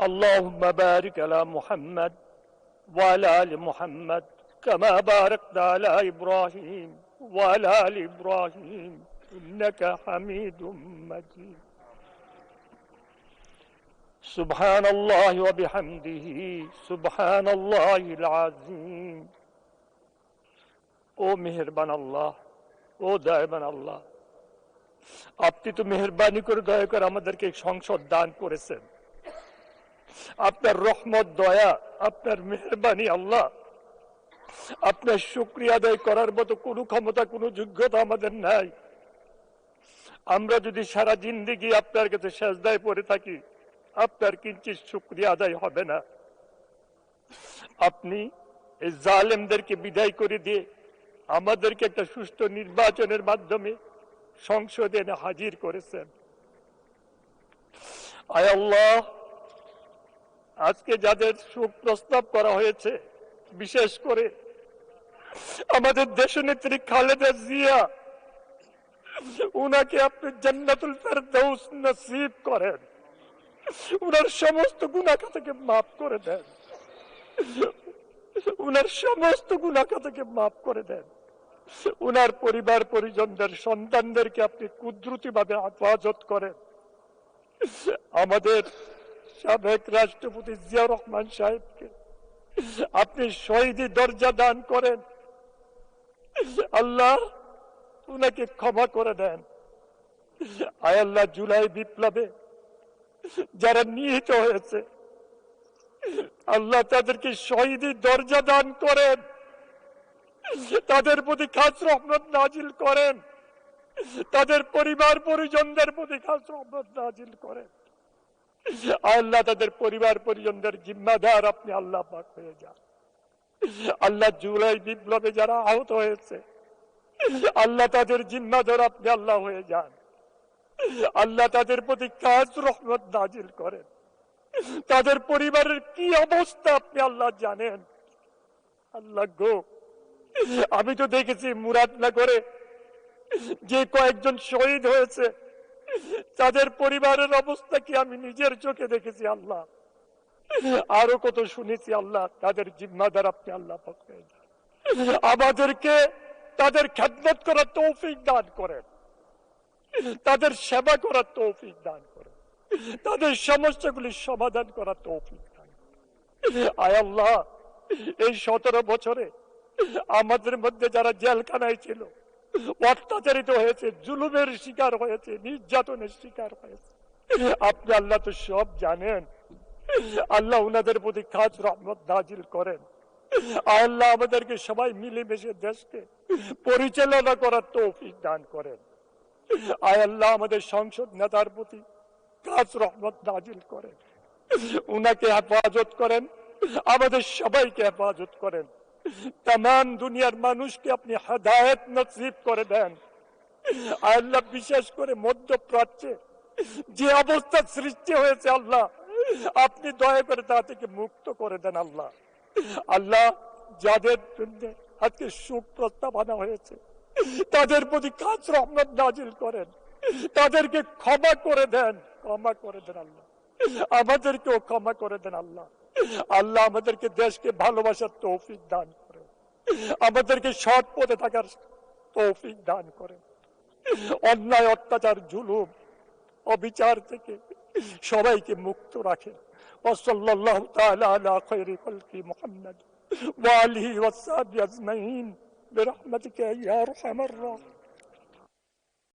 اللهم بارك على محمد وعلى آل محمد كما باركت على إبراهيم وعلى آل إبراهيم إنك حميد مجيد سبحان الله وبحمده سبحان الله العظيم ও মেহেরবান আল্লাহ, ও দয়াবান আল্লাহ, আপনি তো মেহেরবানি করে দয়া করে আমাদেরকে সংসদ দান করেছেন। আপনার রহমত, দয়া, আপনার মেহেরবানি আল্লাহ, আপনার শুকরিয়া আদায় করার মতো কোনো ক্ষমতা, কোনো যোগ্যতা আমাদের নাই। আমরা যদি সারা জিন্দেগি আপনার কাছে সেজদায় পড়ে থাকি, আপনার কিঞ্চিত শুকরিয়া আদায় হবে না। আপনি এই জালেমদেরকে বিদায় করে দিয়ে আমাদেরকে একটা সুষ্ঠু নির্বাচনের মাধ্যমে সংসদে এনে হাজির করেছেন। আয় আল্লাহ, আজকে যাদের শোক প্রস্তাব করা হয়েছে, বিশেষ করে আমাদের দেশনেত্রী খালেদা জিয়া, উনাকে আপনি জান্নাতুল ফেরদাউস নসিব করেন, উনার সমস্ত গুনাহ থেকে মাফ করে দেন, উনার সমস্ত গুনাহ থেকে মাফ করে দেন। উনার পরিবার পরিজনদের, সন্তানদেরকে আপনি কুদরতি ভাবে হেফাজত করেন। আমাদের সাবেক রাষ্ট্রপতি জিয়াউর রহমান সাহেবকে আপনি শহীদি দরজা দান করেন। আল্লাহ, উনাকে ক্ষমা করে দেন। আয় আল্লাহ, জুলাই বিপ্লবে যারা নিহত হয়েছে, আল্লাহ তাদেরকে শহীদি দরজা দান করেন, তাদের প্রতি খাস রহমত নাজিল করেন, তাদের পরিবার পরিজনদের প্রতি খাস রহমত নাজিল করেন। আল্লাহ, তাদের পরিবার পরিজনদের জিম্মাদার আপনি আল্লাহ পাক হয়ে যান। আল্লাহ, জুলাই বিপ্লবে যারা আহত হয়েছে, আল্লাহ তাদের জিম্মাদার আপনি আল্লাহ হয়ে যান। আল্লাহ, তাদের প্রতি খাস রহমত নাজিল করেন। তাদের পরিবারের কি অবস্থা আপনি আল্লাহ জানেন। আল্লাহ গো, আমি তো দেখেছি মুরাদনগরে যে কয়েকজন শহীদ হয়েছে, তাদের পরিবারের অবস্থা কি আমি নিজের চোখে দেখেছি। আল্লাহ, আরো কত শুনেছি। আল্লাহ, তাদের জিম্মাদার আপনি আল্লাহ পাক হয়ে যান। আমাদেরকে তাদের খেদমত করার তৌফিক দান করেন, তাদের সেবা করার তৌফিক দান করেন, তাদের সমস্যাগুলি সমাধান করার তৌফিক দান করেন। আয় আল্লাহ, এই 17 বছরে আমাদের মধ্যে যারা জেলখানায় ছিল, অত্যাচারিত হয়েছে, জুলুমের শিকার হয়েছে, নির্যাতনের শিকার হয়েছে, আপনি আল্লাহ তো সব জানেন। আল্লাহ, উনাদের প্রতি খাস রহমত নাজিল করেন। আল্লাহ, আমাদেরকে সবাই মিলেমিশে দেশকে পরিচালনা করার তৌফিক দান করেন। আয় আল্লাহ, আমাদের সংসদ নেতার প্রতি খাস রহমত নাজিল করেন, উনাকে হেফাজত করেন, আমাদের সবাইকে হেফাজত করেন। तमाम দুনিয়ার মানুষকে আপনি হেদায়েত নসিব করে দেন। আল্লাহ, বিশেষ করে মধ্যপ্রাচ্যে যে অবস্থা সৃষ্টি হয়েছে, আল্লাহ আপনি দয়া করে তা থেকে মুক্ত করে দেন। আল্লাহ, আল্লাহ যাদের জন্য আজকে শোক প্রস্তাব আনা হয়েছে, তাদের প্রতি খাস রহমত নাজিল করেন, তাদেরকে ক্ষমা করে দেন, ক্ষমা করে দেন। আল্লাহ, আমাদেরকেও ক্ষমা করে দেন। আল্লাহ, আল্লাহ আমাদেরকে দেশকে ভালোবাসার তৌফিক দান করেন, আমাদেরকে সৎ পথে থাকার তৌফিক দান করেন। অন্যায়, অত্যাচার, জুলুম, অবিচার থেকে সবাইকে মুক্ত রাখেন। ওয়াসাল্লাল্লাহু তাআলা আলা খায়রি খালকি মুহাম্মদ ওয়া আলিহি ওয়াসহাবিহি আজমাইন বিরহমাতিকা ইয়া আরহামার রাহিমিন।